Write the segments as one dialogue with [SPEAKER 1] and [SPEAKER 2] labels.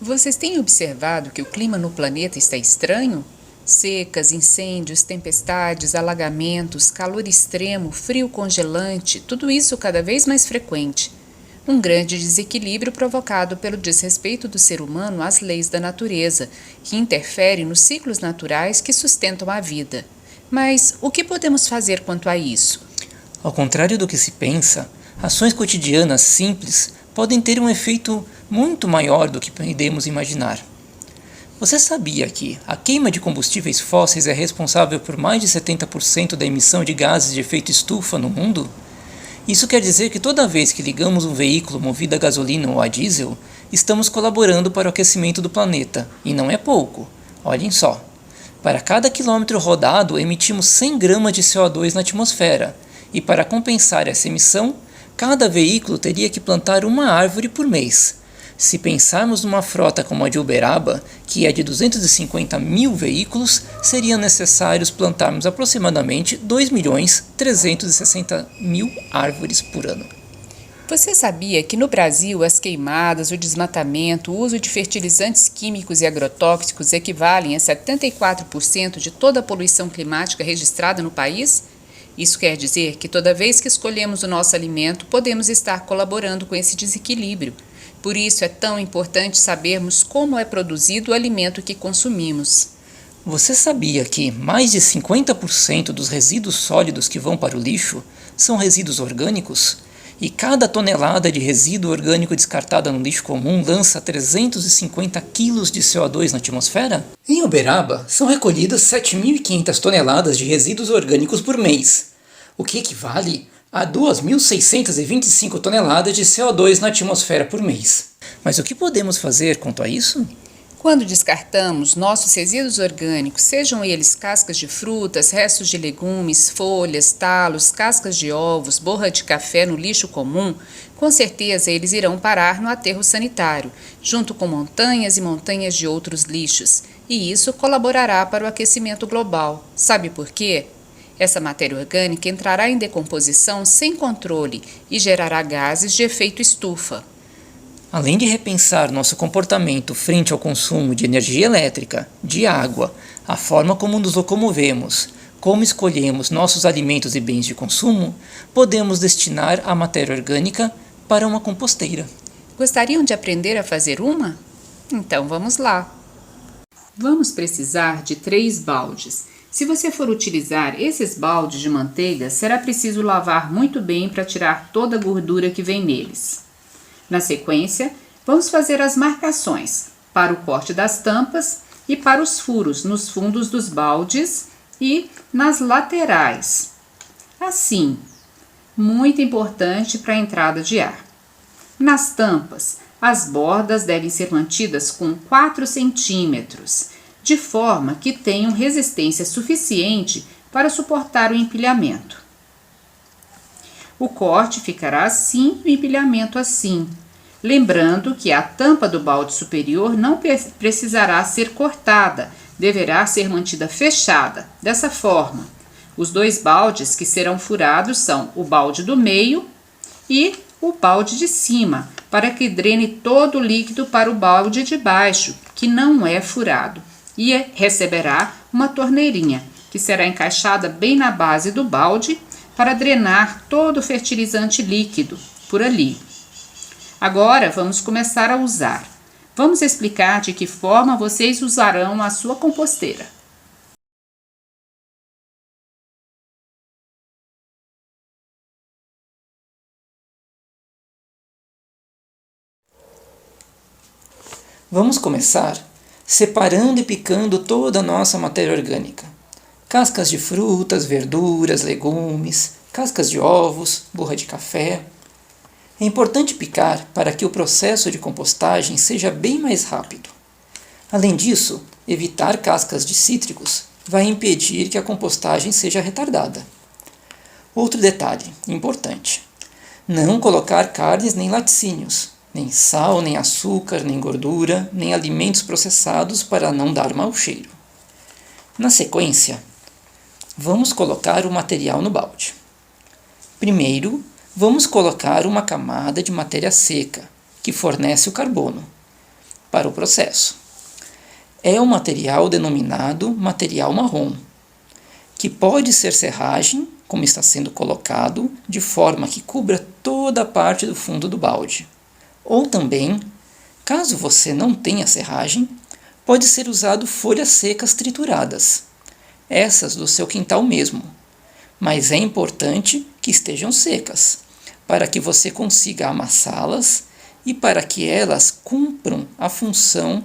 [SPEAKER 1] Vocês têm observado que o clima no planeta está estranho? Secas, incêndios, tempestades, alagamentos, calor extremo, frio congelante, tudo isso cada vez mais frequente. Um grande desequilíbrio provocado pelo desrespeito do ser humano às leis da natureza, que interfere nos ciclos naturais que sustentam a vida. Mas o que podemos fazer quanto a isso?
[SPEAKER 2] Ao contrário do que se pensa, ações cotidianas simples podem ter um efeito muito maior do que podemos imaginar. Você sabia que a queima de combustíveis fósseis é responsável por mais de 70% da emissão de gases de efeito estufa no mundo? Isso quer dizer que toda vez que ligamos um veículo movido a gasolina ou a diesel, estamos colaborando para o aquecimento do planeta, e não é pouco. Olhem só. Para cada quilômetro rodado, emitimos 100 gramas de CO2 na atmosfera, e para compensar essa emissão, cada veículo teria que plantar uma árvore por mês. Se pensarmos numa frota como a de Uberaba, que é de 250 mil veículos, seriam necessários plantarmos aproximadamente 2.360.000 árvores por ano.
[SPEAKER 1] Você sabia que no Brasil as queimadas, o desmatamento, o uso de fertilizantes químicos e agrotóxicos equivalem a 74% de toda a poluição climática registrada no país? Isso quer dizer que toda vez que escolhemos o nosso alimento, podemos estar colaborando com esse desequilíbrio. Por isso é tão importante sabermos como é produzido o alimento que consumimos.
[SPEAKER 2] Você sabia que mais de 50% dos resíduos sólidos que vão para o lixo são resíduos orgânicos? E cada tonelada de resíduo orgânico descartada no lixo comum lança 350 quilos de CO2 na atmosfera? Em Uberaba, são recolhidas 7.500 toneladas de resíduos orgânicos por mês, o que equivale a 2.625 toneladas de CO2 na atmosfera por mês. Mas o que podemos fazer quanto a isso?
[SPEAKER 1] Quando descartamos nossos resíduos orgânicos, sejam eles cascas de frutas, restos de legumes, folhas, talos, cascas de ovos, borra de café no lixo comum, com certeza eles irão parar no aterro sanitário, junto com montanhas e montanhas de outros lixos, e isso colaborará para o aquecimento global. Sabe por quê? Essa matéria orgânica entrará em decomposição sem controle e gerará gases de efeito estufa.
[SPEAKER 2] Além de repensar nosso comportamento frente ao consumo de energia elétrica, de água, a forma como nos locomovemos, como escolhemos nossos alimentos e bens de consumo, podemos destinar a matéria orgânica para uma composteira.
[SPEAKER 1] Gostariam de aprender a fazer uma? Então vamos lá! Vamos precisar de 3 baldes. Se você for utilizar esses baldes de manteiga, será preciso lavar muito bem para tirar toda a gordura que vem neles. Na sequência, vamos fazer as marcações para o corte das tampas e para os furos nos fundos dos baldes e nas laterais. Assim, muito importante para a entrada de ar. Nas tampas, as bordas devem ser mantidas com 4 centímetros, de forma que tenham resistência suficiente para suportar o empilhamento. O corte ficará assim e o empilhamento assim. Lembrando que a tampa do balde superior não precisará ser cortada, deverá ser mantida fechada. Dessa forma, os 2 baldes que serão furados são o balde do meio e o balde de cima, para que drene todo o líquido para o balde de baixo, que não é furado, e receberá uma torneirinha, que será encaixada bem na base do balde para drenar todo o fertilizante líquido por ali. Agora vamos começar a usar. Vamos explicar de que forma vocês usarão a sua composteira.
[SPEAKER 2] Vamos começar separando e picando toda a nossa matéria orgânica. Cascas de frutas, verduras, legumes, cascas de ovos, borra de café. É importante picar para que o processo de compostagem seja bem mais rápido. Além disso, evitar cascas de cítricos vai impedir que a compostagem seja retardada. Outro detalhe importante: não colocar carnes nem laticínios, nem sal, nem açúcar, nem gordura, nem alimentos processados para não dar mau cheiro. Na sequência, vamos colocar o material no balde. Primeiro, vamos colocar uma camada de matéria seca, que fornece o carbono. para o processo. É um material denominado material marrom, que pode ser serragem, como está sendo colocado, de forma que cubra toda a parte do fundo do balde. Ou também, caso você não tenha serragem, pode ser usado folhas secas trituradas, essas do seu quintal mesmo, mas é importante que estejam secas, para que você consiga amassá-las e para que elas cumpram a função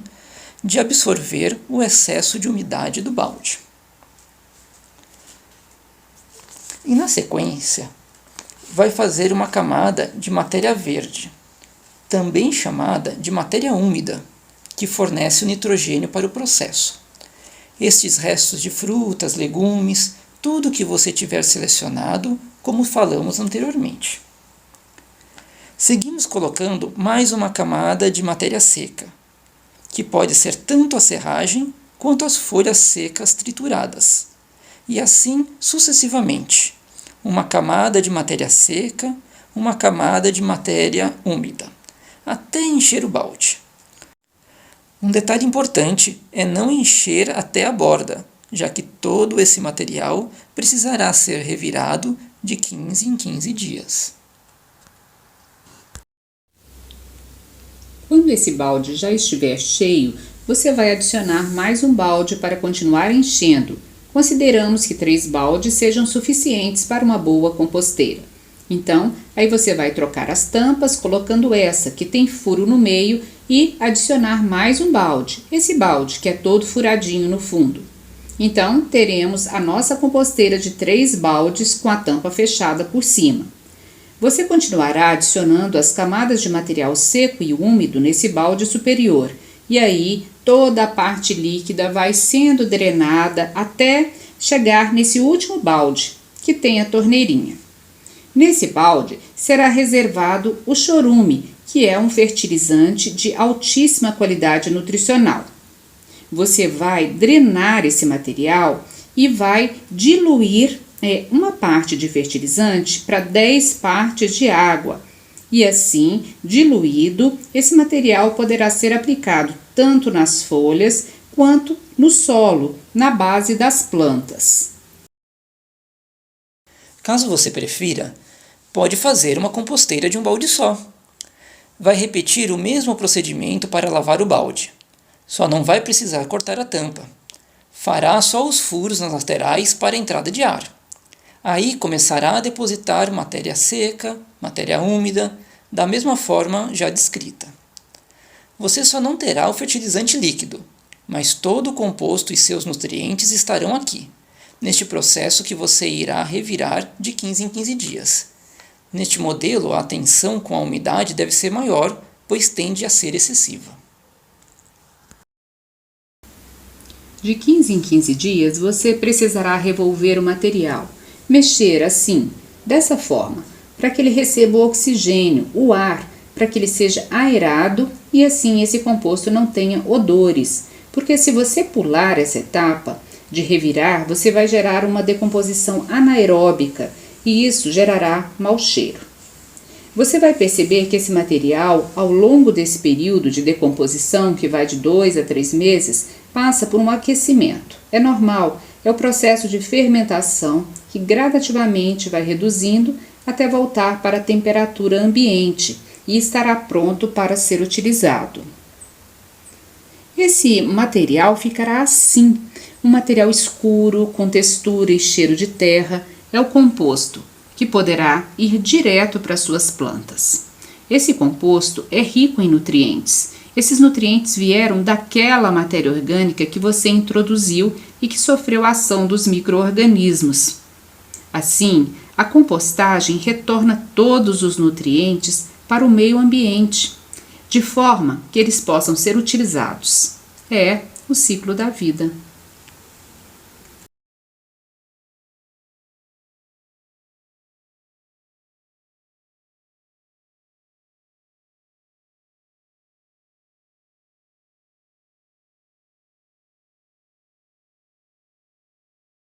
[SPEAKER 2] de absorver o excesso de umidade do balde. E na sequência, vai fazer uma camada de matéria verde, também chamada de matéria úmida, que fornece o nitrogênio para o processo. Estes restos de frutas, legumes, tudo que você tiver selecionado, como falamos anteriormente. Seguimos colocando mais uma camada de matéria seca, que pode ser tanto a serragem quanto as folhas secas trituradas, e assim sucessivamente. Uma camada de matéria seca, uma camada de matéria úmida, até encher o balde. Um detalhe importante é não encher até a borda, já que todo esse material precisará ser revirado de 15 em 15 dias.
[SPEAKER 1] Quando esse balde já estiver cheio, você vai adicionar mais um balde para continuar enchendo. Consideramos que 3 baldes sejam suficientes para uma boa composteira. Então, aí você vai trocar as tampas, colocando essa que tem furo no meio e adicionar mais um balde, esse balde que é todo furadinho no fundo. Então, teremos a nossa composteira de 3 baldes com a tampa fechada por cima. Você continuará adicionando as camadas de material seco e úmido nesse balde superior, e aí toda a parte líquida vai sendo drenada até chegar nesse último balde, que tem a torneirinha. Nesse balde será reservado o chorume, que é um fertilizante de altíssima qualidade nutricional. Você vai drenar esse material e vai diluir uma parte de fertilizante para 10 partes de água. E assim, diluído, esse material poderá ser aplicado tanto nas folhas quanto no solo, na base das plantas.
[SPEAKER 2] Caso você prefira, pode fazer uma composteira de um balde só. Vai repetir o mesmo procedimento para lavar o balde, só não vai precisar cortar a tampa. Fará só os furos nas laterais para a entrada de ar. Aí começará a depositar matéria seca, matéria úmida, da mesma forma já descrita. Você só não terá o fertilizante líquido, mas todo o composto e seus nutrientes estarão aqui, neste processo que você irá revirar de 15 em 15 dias. Neste modelo, a tensão com a umidade deve ser maior, pois tende a ser excessiva.
[SPEAKER 1] De 15 em 15 dias, você precisará revolver o material. Mexer assim, dessa forma, para que ele receba o oxigênio, o ar, para que ele seja aerado e assim esse composto não tenha odores. Porque se você pular essa etapa de revirar, você vai gerar uma decomposição anaeróbica e isso gerará mau cheiro. Você vai perceber que esse material, ao longo desse período de decomposição, que vai de 2 a 3 meses, passa por um aquecimento. É normal, é o processo de fermentação que gradativamente vai reduzindo até voltar para a temperatura ambiente e estará pronto para ser utilizado. Esse material ficará assim, um material escuro, com textura e cheiro de terra, é o composto, que poderá ir direto para suas plantas. Esse composto é rico em nutrientes. Esses nutrientes vieram daquela matéria orgânica que você introduziu e que sofreu a ação dos micro-organismos. Assim, a compostagem retorna todos os nutrientes para o meio ambiente, de forma que eles possam ser utilizados. É o ciclo da vida.